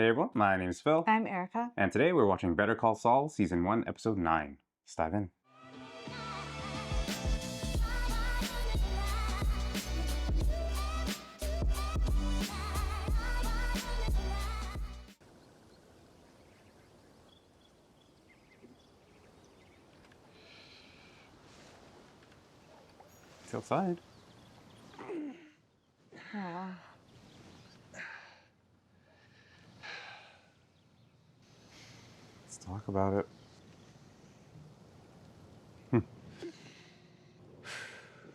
Hey everyone, my name is Phil. I'm Erika. And today we're watching Better Call Saul, Season 1, Episode 9. Let's dive in. It's outside. Oh. Let's talk about it.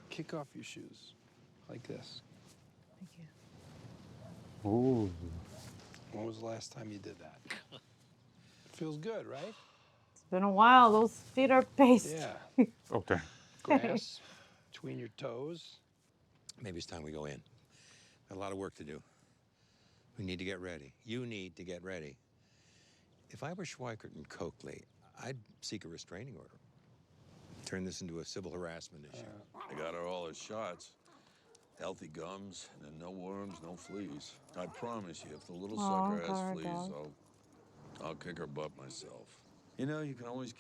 Kick off your shoes, like this. Thank you. Ooh. When was the last time you did that? Feels good, right? It's been a while. Those feet are based. Yeah. Okay. Grass between your toes. Maybe it's time we go in. Got a lot of work to do. We need to get ready. You need to get ready. If I were Schweikert and Coakley, I'd seek a restraining order. Turn this into a civil harassment issue. They got her all her shots. Healthy gums, and then no worms, no fleas. I promise you, if the little sucker has poor fleas, dog. I'll kick her butt myself. You know, you can always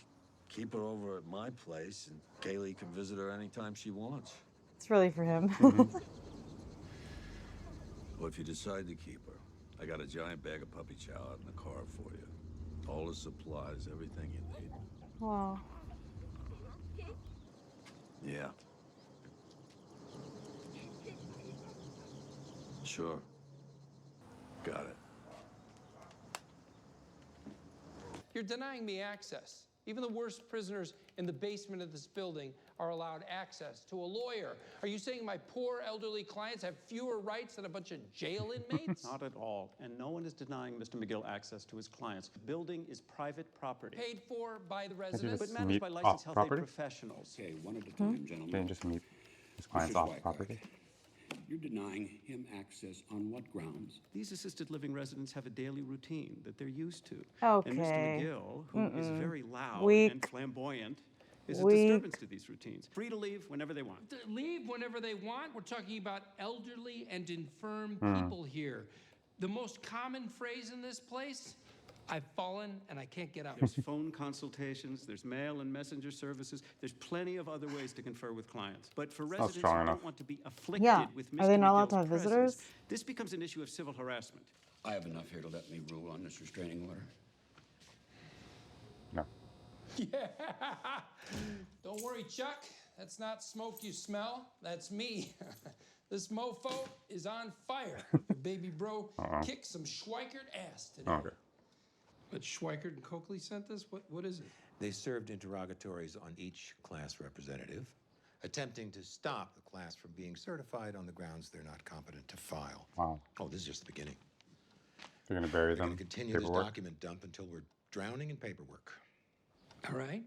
keep her over at my place, and Kaylee can visit her anytime she wants. It's really for him. Well, if you decide to keep her, I got a giant bag of puppy chow out in the car for you. All the supplies, everything you need. Wow. Yeah. Sure. Got it. You're denying me access. Even the worst prisoners in the basement of this building are allowed access to a lawyer. Are you saying my poor elderly clients have fewer rights than a bunch of jail inmates? Not at all. And no one is denying Mr. McGill access to his clients. The building is private property. Paid for by the you residents? But just managed meet by off licensed health aid property? professionals. Okay, one at a time, gentlemen. Can't just meet his clients Mr. off Schweikert. property. You're denying him access on what grounds? These assisted living residents have a daily routine that they're used to. Okay. And Mr. McGill, who is very loud Weak. and flamboyant, is a Weak. disturbance to these routines. Free to leave whenever they want. Leave whenever they want? We're talking about elderly and infirm people here. The most common phrase in this place, I've fallen and I can't get up. There's phone consultations, there's mail and messenger services, there's plenty of other ways to confer with clients. But for residents who strong enough. don't want to be afflicted Yeah. with Are Mr. they not allowed McGill's to have presence, visitors? this becomes an issue of civil harassment. I have enough here to let me rule on this restraining order. No. Yeah. Don't worry, Chuck. That's not smoke you smell. That's me. This mofo is on fire. Your baby bro kicked some Schweikert ass today. Okay. But Schweikert and Coakley sent this? What is it? They served interrogatories on each class representative, attempting to stop the class from being certified on the grounds they're not competent to file. Wow. Oh, this is just the beginning. They're going to bury We're them. going to continue this Paperwork. document dump until we're drowning in paperwork. All right.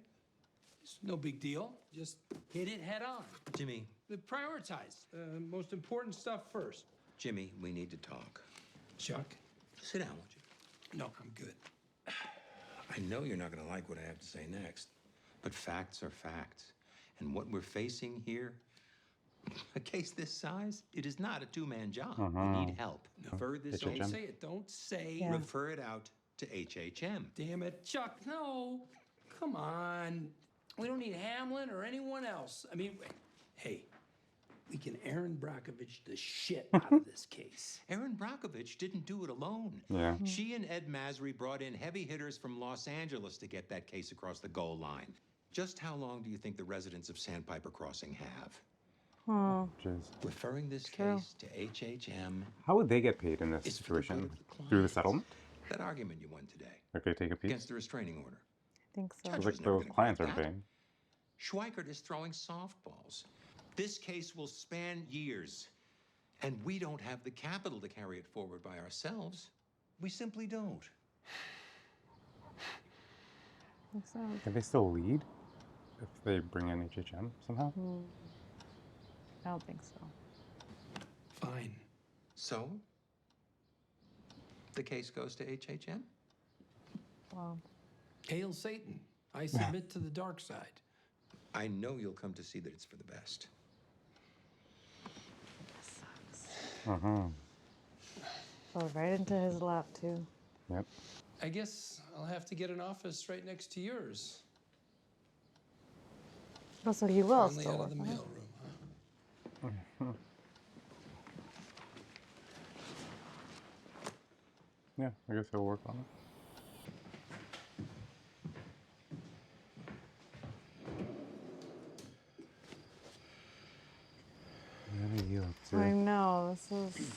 It's no big deal. Just hit it head on. Jimmy, Prioritize. Most important stuff first. Jimmy, we need to talk. Chuck? Sit down, won't you? No, I'm good. I know you're not going to like what I have to say next, but facts are facts. And what we're facing here, a case this size, it is not a two-man job. We need help. Refer this HHM. Don't say it. Don't say. Yeah. Refer it out to HHM. Damn it, Chuck, no. Come on. We don't need Hamlin or anyone else. I mean, hey, we can Aaron Brockovich the shit out of this case. Erin Brockovich didn't do it alone. Yeah. She and Ed Masry brought in heavy hitters from Los Angeles to get that case across the goal line. Just how long do you think the residents of Sandpiper Crossing have? Jeez. Referring this True. case to HHM. How would they get paid in this It's for the good situation? of the clients. Through the settlement? That argument you won today Like they take a piece? against the restraining order. I think so. Judge It's like was never those gonna clients grant aren't that. paying. Schweikert is throwing softballs. This case will span years, and we don't have the capital to carry it forward by ourselves. We simply don't. Makes sense. Can they still lead if they bring in HHM somehow? I don't think so. Fine. So, the case goes to HHM? Wow. Hail Satan. I submit to the dark side. I know you'll come to see that it's for the best. Fell right into his lap, too. Yep. I guess I'll have to get an office right next to yours. Oh, so he will Finally still out work of the on it. mailroom, huh? Yeah, I guess he'll work on it. What are you up to? I know, this is...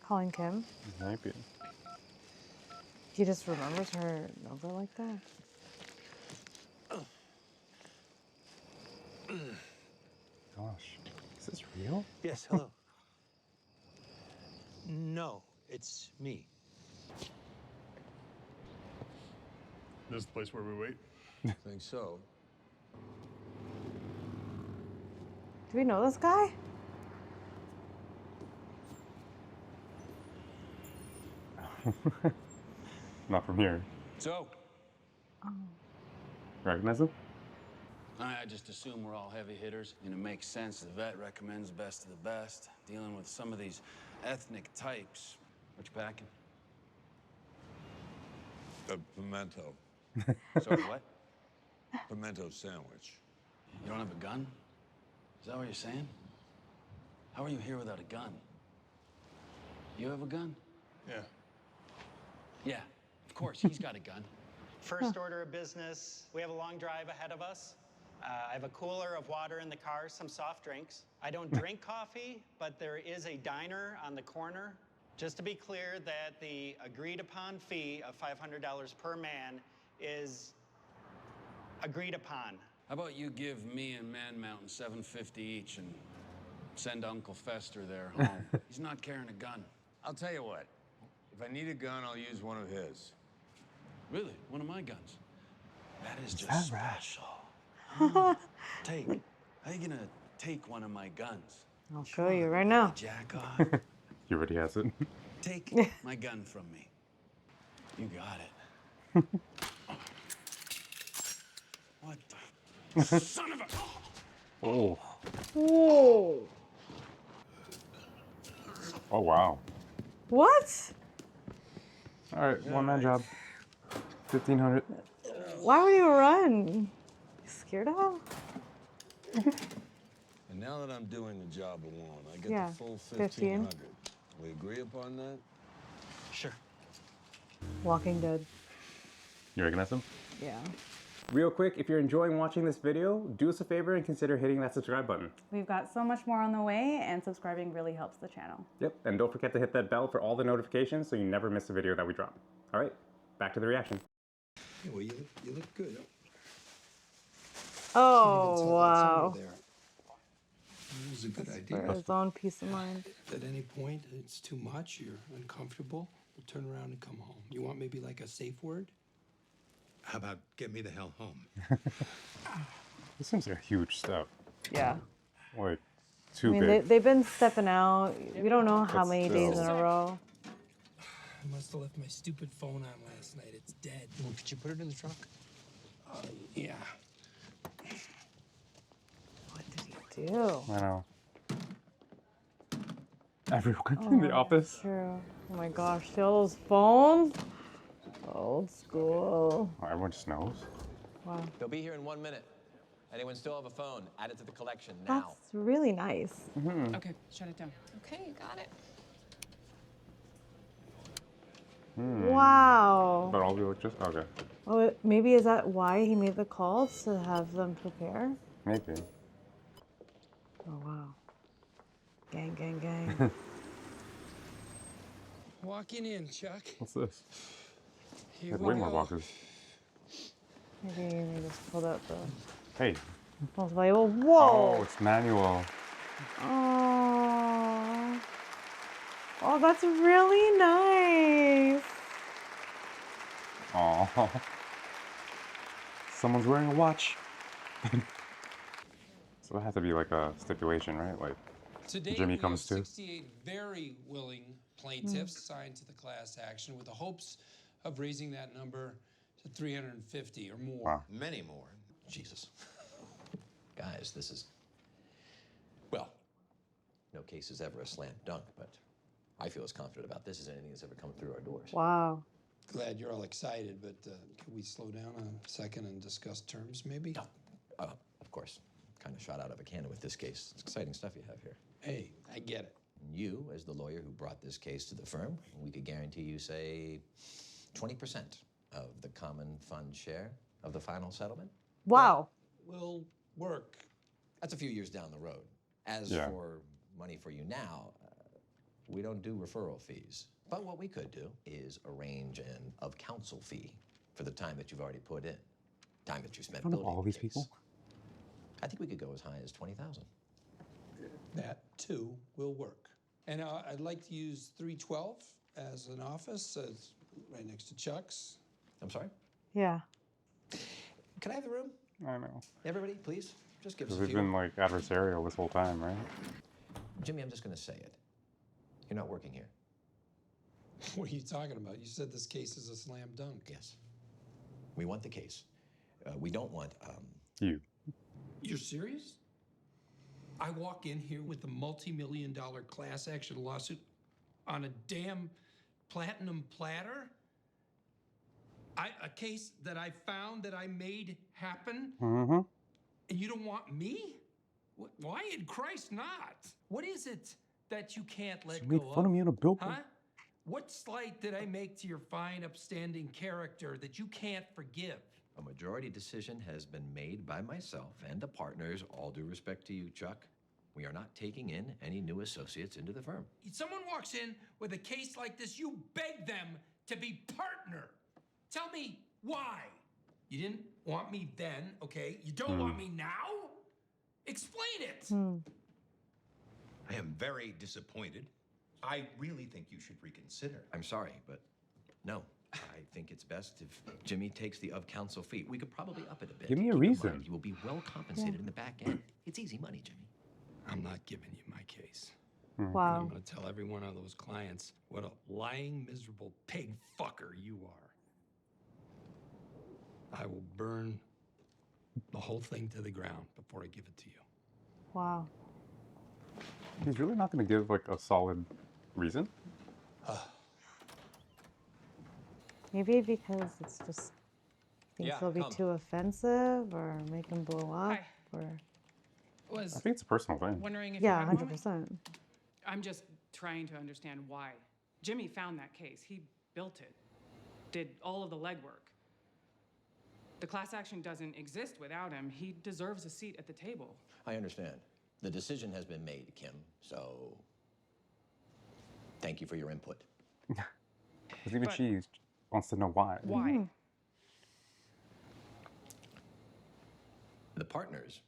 Calling Kim? Maybe. He just remembers her number like that? Gosh, is this real? Yes, hello. No, it's me. This is the place where we wait. Think so. Do we know this guy? Not from here. So, Recognize him? I just assume we're all heavy hitters, and it makes sense. The vet recommends best of the best. Dealing with some of these ethnic types. What you packing? A pimento. Sorry, what? Pimento sandwich. You don't have a gun? Is that what you're saying? How are you here without a gun? You have a gun? Yeah. Yeah, of course, he's got a gun. First order of business, we have a long drive ahead of us. I have a cooler of water in the car, some soft drinks. I don't drink coffee, but there is a diner on the corner. Just to be clear that the agreed upon fee of $500 per man is agreed upon. How about you give me and Man Mountain $750 each and send Uncle Fester there home? He's not carrying a gun. I'll tell you what. If I need a gun, I'll use one of his. Really? One of my guns? That is just that right? special. Take. How you gonna take one of my guns? I'll show you right now. Jack off. He already has it. Take my gun from me. You got it. What the son of a... Oh. Whoa! Oh, wow. What? All right, one-man job. 1,500. Why would you run? You scared of him? And now that I'm doing the job alone, I get Yeah, the full 15. 1,500. We agree upon that? Sure. Walking Dead. You recognize him? Yeah. Real quick, if you're enjoying watching this video, do us a favor and consider hitting that subscribe button. We've got so much more on the way, and subscribing really helps the channel. Yep, and don't forget to hit that bell for all the notifications so you never miss a video that we drop. All right, back to the reaction. Yeah, well, you look good. Oh, wow. There. It was a good For idea. his own peace of mind. If at any point it's too much, you're uncomfortable, we'll turn around and come home. You want maybe like a safe word? How about get me the hell home? This seems like a huge step. Yeah. Like, I too mean, big. they've been stepping out. We don't know how But many still. days in a row. I must have left my stupid phone on last night. It's dead. Well, could you put it in the trunk? Yeah. What did he do? I know. Everyone in the office. True. Oh my gosh, see all those phones? Old school. Oh, everyone just knows. Wow. They'll be here in 1 minute. Anyone still have a phone? Add it to the collection now. That's really nice. Okay, shut it down. Okay, you got it. Wow. But all the just okay. Oh, maybe is that why he made the call to have them prepare? Maybe. Oh wow. Gang, gang, gang. Walking in, Chuck. What's this? Here There's we way more go. boxes. Maybe they just pulled out the Hey. most valuable. Oh, Whoa! it's manual. Oh. Oh, that's really nice. Oh. Someone's wearing a watch. So it has to be like a stipulation, right? Like Today, Jimmy we have comes too. 68 very willing plaintiffs signed to the class action with the hopes of raising that number to 350 or more. Wow. Many more. Jesus. Guys, this is no case is ever a slam dunk, but I feel as confident about this as anything that's ever come through our doors. Wow. Glad you're all excited, but can we slow down a second and discuss terms, maybe? No, of course. Kind of shot out of a cannon with this case. It's exciting stuff you have here. Hey, I get it. You, as the lawyer who brought this case to the firm, we could guarantee you, say, 20% of the common fund share of the final settlement. Wow. Will work. That's a few years down the road. As for money for you now, we don't do referral fees. But what we could do is arrange an of-counsel fee for the time that you've already put in, time that you spent building all these the case. people? I think we could go as high as 20,000. That, too, will work. And I'd like to use 312 as an office, right next to Chuck's. I'm sorry? Yeah. Can I have the room? I know. Everybody, please, just give us Because a we've few. been like adversarial this whole time, right? Jimmy, I'm just going to say it. You're not working here. What are you talking about? You said this case is a slam dunk. Yes. We want the case. We don't want, You. You're serious? I walk in here with a multi-million-dollar class action lawsuit on a damn platinum platter? A case that I found that I made happen? Mm-hmm. And you don't want me? Why in Christ not? What is it that you can't let You made go fun of me in a billboard. Huh? What slight did I make to your fine, upstanding character that you can't forgive? a majority decision has been made by myself and the partners, all due respect to you, Chuck. We are not taking in any new associates into the firm. Someone walks in with a case like this, you beg them to be partner. Tell me why. You didn't want me then, okay? You don't want me now? Explain it. I am very disappointed. I really think you should reconsider. I'm sorry, but no. I think it's best if Jimmy takes the of-counsel fee. We could probably up it a bit. Give me a Keep in reason. mind, you will be well compensated in the back end. It's easy money, Jimmy. I'm not giving you my case. Wow. I'm going to tell every one of those clients what a lying, miserable pig fucker you are. I will burn the whole thing to the ground before I give it to you. Wow. He's really not going to give like a solid reason. Maybe because it's just thinks Yeah, it'll be come. too offensive or make him blow up Hi. or I think it's a personal thing. Wondering if you yeah, had a moment? 100%. I'm just trying to understand why. Jimmy found that case. He built it, did all of the legwork. The class action doesn't exist without him. He deserves a seat at the table. I understand. The decision has been made, Kim, so thank you for your input. Because even But- she wants to know why. Why? The partners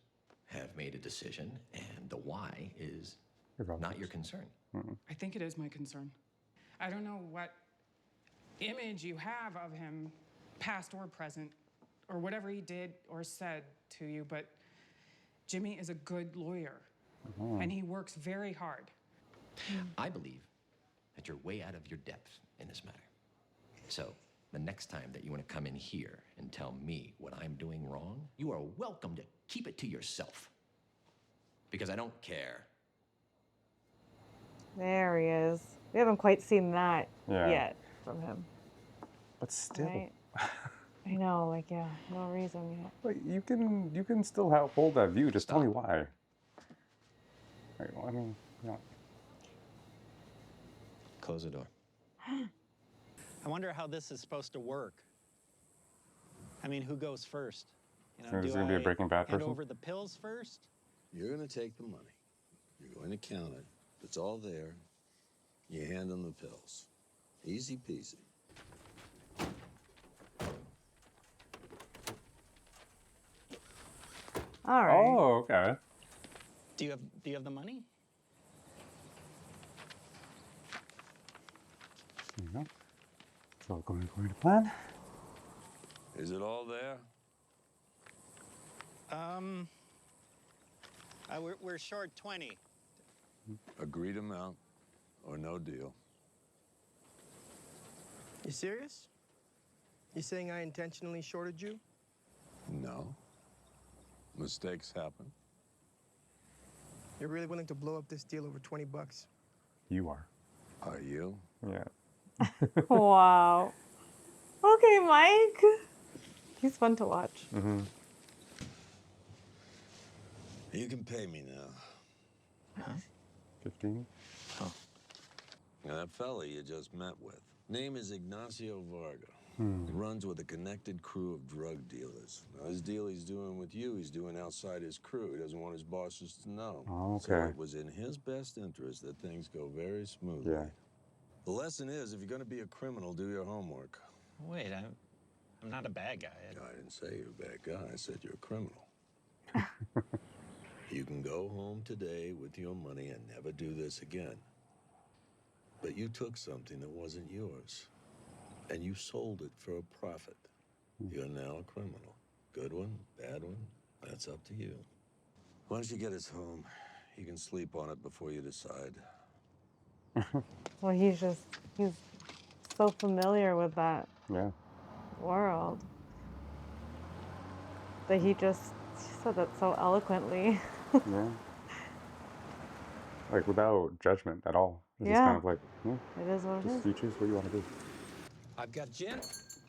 have made a decision, and the why is not your concern. I think it is my concern. I don't know what image you have of him, past or present, or whatever he did or said to you, but Jimmy is a good lawyer, and he works very hard. I believe that you're way out of your depth in this matter. So, the next time that you want to come in here and tell me what I'm doing wrong, you are welcome to keep it to yourself. Because I don't care. There he is. We haven't quite seen that Yeah. yet from him. But still, Right? I know, like, yeah, no reason yet. like, you can still hold that view. Just tell me why. Like, well, I mean, you know. Close the door. I wonder how this is supposed to work. I mean, who goes first? You So this is gonna be a Breaking Bad hand person? over the pills first? You're going to take the money. You're going to count it. If it's all there, you hand them the pills. Easy peasy. All right. Oh, okay. Do you have the money? There you go. So going according to plan. Is it all there? We're short 20. Agreed amount or no deal. You serious? You saying I intentionally shorted you? No. Mistakes happen. You're really willing to blow up this deal over 20 bucks? You are. Are you? Yeah. Wow. Okay, Mike. He's fun to watch. Mm-hmm. You can pay me now. Huh? 15? Oh. Now, that fella you just met with, name is Ignacio Varga. He runs with a connected crew of drug dealers. Now, this deal he's doing with you, he's doing outside his crew. He doesn't want his bosses to know. Oh, So okay. it was in his best interest that things go very smoothly. Yeah. The lesson is, if you're going to be a criminal, do your homework. Wait, I'm not a bad guy. I didn't say you're a bad guy. I said you're a criminal. You can go home today with your money and never do this again. But you took something that wasn't yours, and you sold it for a profit. You're now a criminal. Good one, bad one, that's up to you. Once you get us home, you can sleep on it before you decide. Well, he's so familiar with that world that he said that so eloquently. Yeah. Like without judgment at all. It's just Yeah. kind of like, It is what it just is. you choose what you want to do. I've got gin,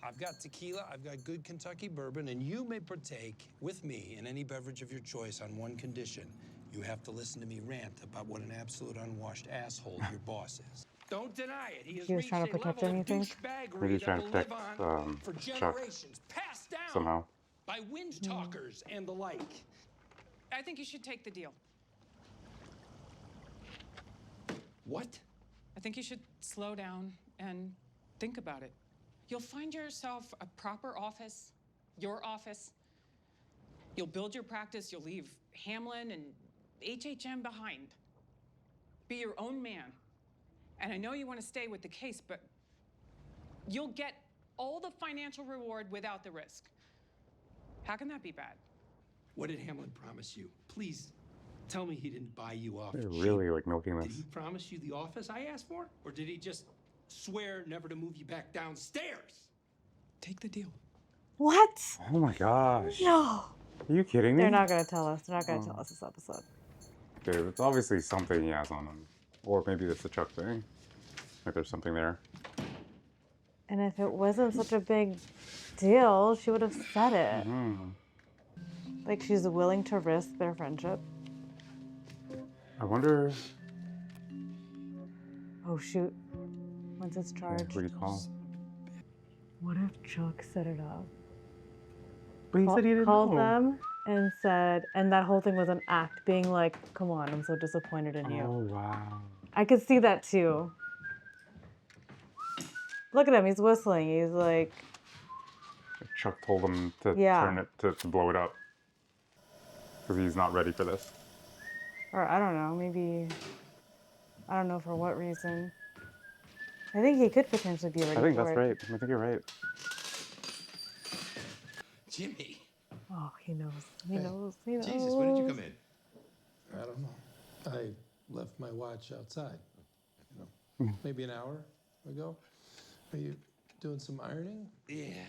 I've got tequila, I've got good Kentucky bourbon, and you may partake with me in any beverage of your choice on one condition. You have to listen to me rant about what an absolute unwashed asshole your boss is. Don't deny it. He has He was reached trying to a protect level him, you of think? douchebaggery Maybe he's that trying to will live protect on for Chuck generations, passed down somehow. by wind talkers and the like. I think you should take the deal. What? I think you should slow down and think about it. You'll find yourself a proper office, your office. You'll build your practice. You'll leave Hamlin and HHM behind. Be your own man. And I know you want to stay with the case, but you'll get all the financial reward without the risk. How can that be bad? What did Hamlin promise you? Please tell me he didn't buy you off. They're cheap. really like milking Did this. he promise you the office I asked for? Or did he just swear never to move you back downstairs? Take the deal. What? Oh my gosh. No. Are you kidding me? They're not going to tell us. They're not going to tell us this episode. Dude, it's obviously something he has on him. Or maybe it's the Chuck thing. Like there's something there. And if it wasn't such a big deal, she would have said it. Like she's willing to risk their friendship. I wonder. Oh shoot. Once it's charged. Who do you call? What if Chuck set it up? But he said he didn't Called know. them and said, and that whole thing was an act, being like, come on, I'm so disappointed in you. Oh, wow. I could see that too. Look at him, he's whistling. He's like... Chuck told him to turn it, to blow it up. Because he's not ready for this. Or I don't know, maybe... I don't know for what reason. I think he could potentially be ready for it. I think that's right. I think you're right. Jimmy. Oh, he knows. He knows. He knows. Jesus, when did you come in? I don't know. I left my watch outside. You know, maybe an hour ago. Are you doing some ironing? Yeah.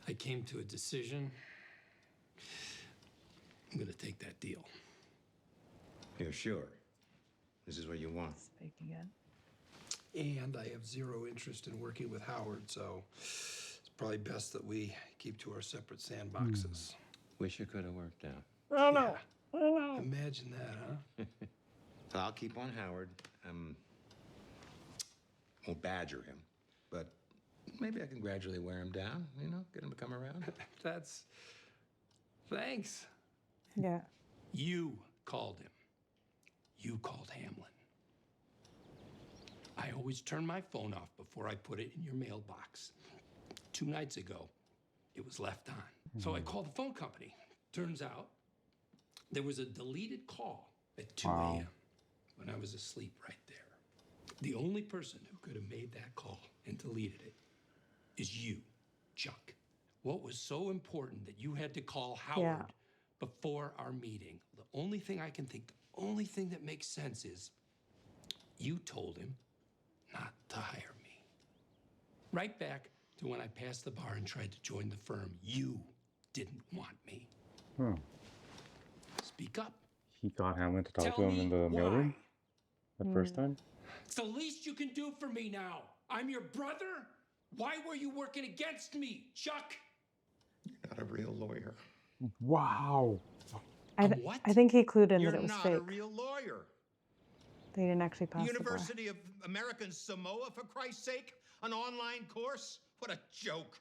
I came to a decision. I'm gonna take that deal. You're sure? This is what you want? Speak again. And I have zero interest in working with Howard, so it's probably best that we keep to our separate sandboxes. Wish it could have worked out. Oh no. Oh no. Imagine that, huh? So I'll keep on Howard. Won't badger him, but maybe I can gradually wear him down, you know, get him to come around. Thanks. Yeah. You called him. You called Hamlin. I always turn my phone off before I put it in your mailbox. 2 nights ago, it was left on. So I called the phone company. Turns out there was a deleted call at 2 a.m. when I was asleep right there. The only person who could have made that call and deleted it is you, Chuck. What was so important that you had to call Howard before our meeting? The only thing I can think, the only thing that makes sense is you told him not to hire me. Right back to when I passed the bar and tried to join the firm, you didn't want me. Speak up. he got Hamlin to talk Tell to him me in the mailroom that first time. It's the least you can do for me now. I'm your brother. Why were you working against me, Chuck? You're not a real lawyer. Wow. I think he clued in You're that it was not fake. a real lawyer. They didn't actually pass the bar. University of American Samoa, for Christ's sake? An online course? What a joke.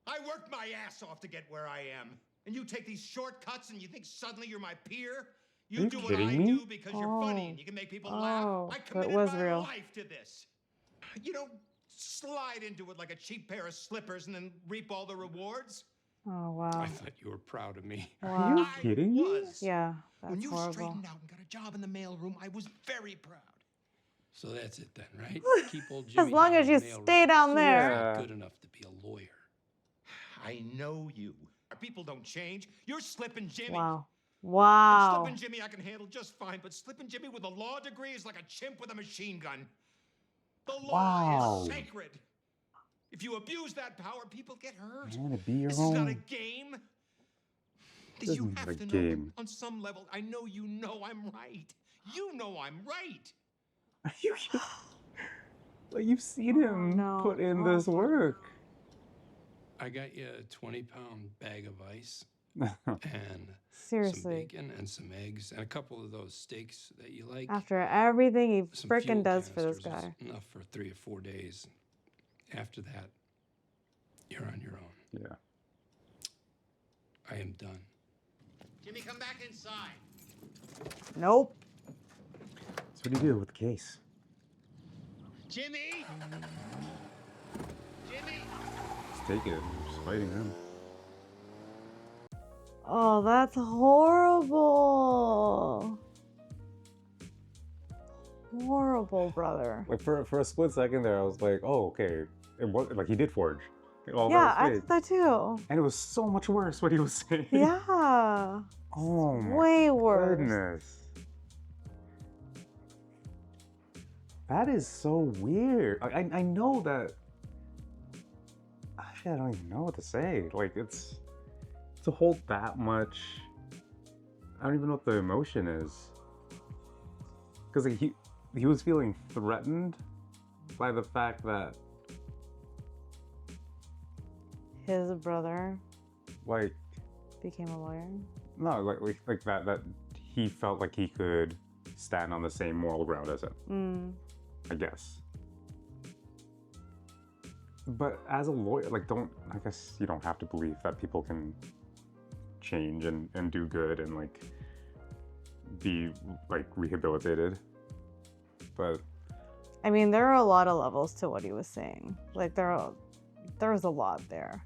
I worked my ass off to get where I am. And you take these shortcuts and you think suddenly you're my peer? You do what I do because you're funny and you can make people laugh. I committed my life to this. You don't slide into it like a cheap pair of slippers and then reap all the rewards. Oh, wow. I thought you were proud of me. Wow. Are you kidding me? Yeah, that's When you horrible. straightened out and got a job in the mailroom, I was very proud. So that's it then, right? Keep old Jimmy As long down as in you the mailroom. stay down there. Not good enough to be a lawyer. I know you. People don't change. You're Slippin' Jimmy. Wow. Wow. Slippin' Jimmy I can handle just fine, but Slippin' Jimmy with a law degree is like a chimp with a machine gun. The law is sacred. If you abuse that power, people get hurt. You want to be your This own? is not a game. This You isn't have a to game. know on some level. I know you know I'm right. You know I'm right. Like, you've seen him put in this work. I got you a 20-pound bag of ice and Seriously. some bacon and some eggs and a couple of those steaks that you like. After everything he Some frickin' fuel does for this canisters guy. is enough for 3 or 4 days. After that, you're on your own. Yeah. I am done. Jimmy, come back inside. Nope. So what do you do with the case? Jimmy! Jimmy! Just take it. You're just fighting him. Oh, that's horrible. Horrible, brother. Like for a split second there, I was like, oh, okay. It was like he did forge. All Yeah, that I was thought that too. And it was so much worse what he was saying. Yeah. Oh my Way worse. goodness. That is so weird. I know that. Actually, I don't even know what to say. Like to hold that much. I don't even know what the emotion is. Because like, he was feeling threatened by the fact that His brother like became a lawyer. no like that he felt like he could stand on the same moral ground as him. I guess. But as a lawyer, like I guess you don't have to believe that people can change and do good and like be like rehabilitated. But I mean, there are a lot of levels to what he was saying. Like there's a lot there.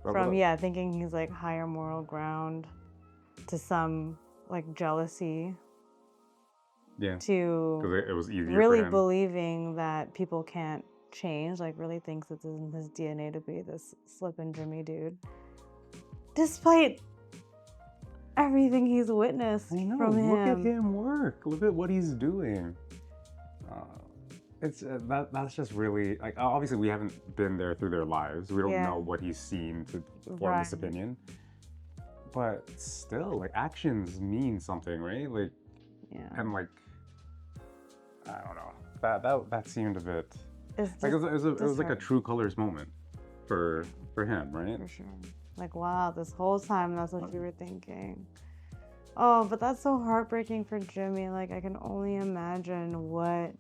From thinking he's like higher moral ground to some like jealousy. Yeah. To 'cause it was easier really for him. believing that people can't change, like really thinks it's in his DNA to be this Slippin' Jimmy dude. Despite everything he's witnessed from him. Look at him work. Look at what he's doing. It's that's just really like obviously we haven't been there through their lives. We don't know what he's seen to form this opinion. But still, like actions mean something, right? Like, and like I don't know. That seemed a bit like it was like a true colors moment for him, right? For sure. Like wow, this whole time that's what you were thinking. Oh, but that's so heartbreaking for Jimmy. Like I can only imagine what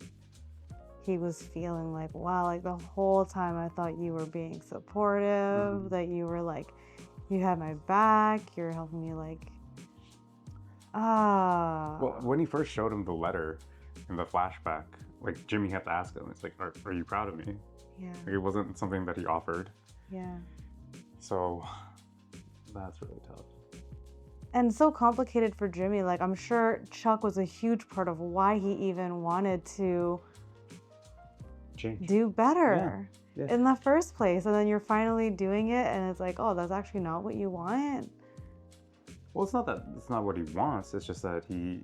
he was feeling like. Wow, like the whole time I thought you were being supportive, that you were like, you had my back, you're helping me like, Well, when he first showed him the letter in the flashback, like Jimmy had to ask him, it's like, are you proud of me? Yeah. Like, it wasn't something that he offered. Yeah. So that's really tough. And so complicated for Jimmy. Like I'm sure Chuck was a huge part of why he even wanted to do better in the first place. And then you're finally doing it and it's like, oh, that's actually not what you want. Well, it's not that it's not what he wants. It's just that he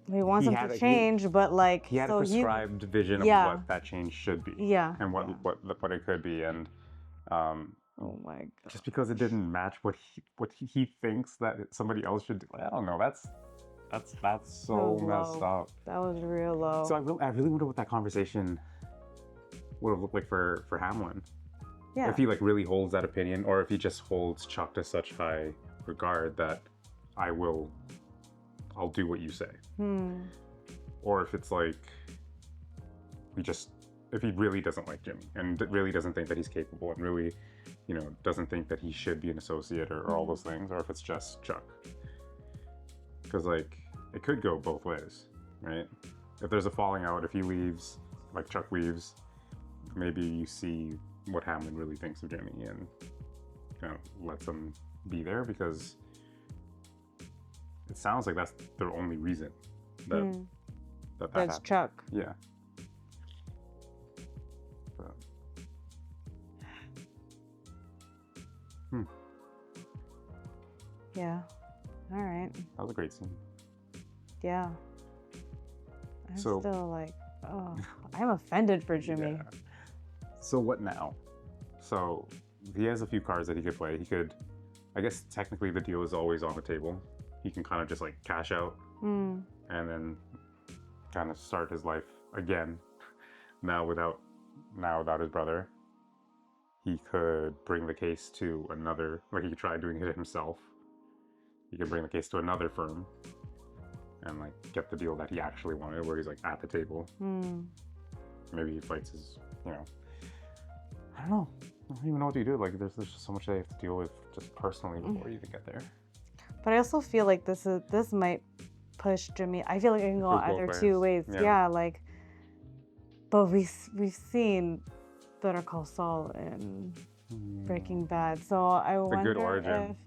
wants him to change, but like he had a prescribed vision of what that change should be. Yeah. And what it could be. And Oh my god. Just because it didn't match what he thinks that somebody else should do. I don't know. That's so messed up. That was real low. So I really wonder what that conversation would have looked like for Hamlin. Yeah. If he like really holds that opinion, or if he just holds Chuck to such high regard that I'll do what you say. Or if it's like if he really doesn't like Jimmy and really doesn't think that he's capable and really, doesn't think that he should be an associate or all those things, or if it's just Chuck. Because like it could go both ways, right? If there's a falling out, if he leaves, like Chuck leaves, maybe you see what Hamlin really thinks of Jimmy and kind of lets him be there, because it sounds like that's the only reason that that's happened. Chuck. Yeah. But, Yeah. All right. That was a great scene. Yeah. I'm still like, oh, I'm offended for Jimmy. Yeah. So what now? So he has a few cards that he could play. He could, I guess technically the deal is always on the table. He can kind of just like cash out and then kind of start his life again. Now without his brother. He could bring the case to another, like he could try doing it himself. He could bring the case to another firm and like get the deal that he actually wanted, where he's like at the table. Maybe he fights his, I don't know. I don't even know what to do. Like there's just so much that you have to deal with just personally before you even get there. But I also feel like this might push Jimmy. I feel like it can go either two ways. Yeah, like, but we've seen Better Call Saul in Breaking Bad, so I wonder good origin.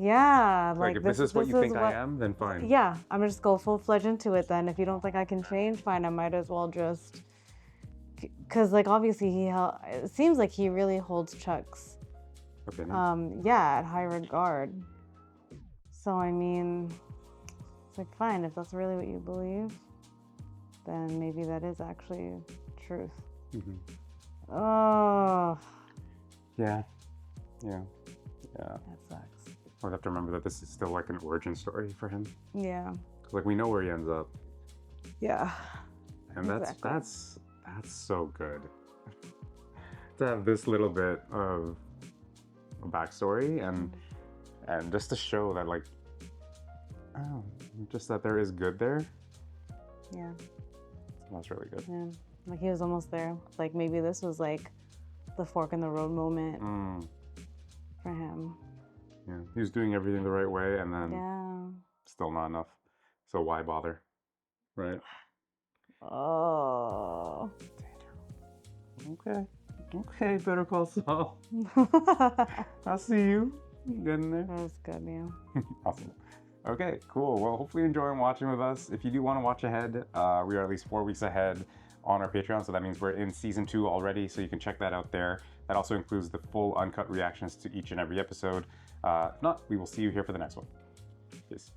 Like if this is what you think I am, then fine. Yeah, I'm just go full-fledged into it then. If you don't think I can change, fine, I might as well just, because like obviously it seems like he really holds Chuck's opinion. At high regard. So I mean, it's like fine, if that's really what you believe, then maybe that is actually truth. Oh. Yeah. That sucks. We'll have to remember that this is still like an origin story for him. Yeah. Like we know where he ends up. Yeah. And that's so good. To have this little bit of a backstory and just to show that like, just that there is good there. Yeah. That's really good. Yeah. Like he was almost there. Like maybe this was like the fork in the road moment for him. Yeah, he was doing everything the right way, and then still not enough. So why bother, right? Oh. Okay, Better Call Saul. I see you. Getting there. That was good, yeah. Awesome. Okay, cool. Well, hopefully you're enjoying watching with us. If you do want to watch ahead, we are at least 4 weeks ahead on our Patreon, so that means we're in season 2 already, so you can check that out there. That also includes the full uncut reactions to each and every episode. If not, we will see you here for the next one. Peace.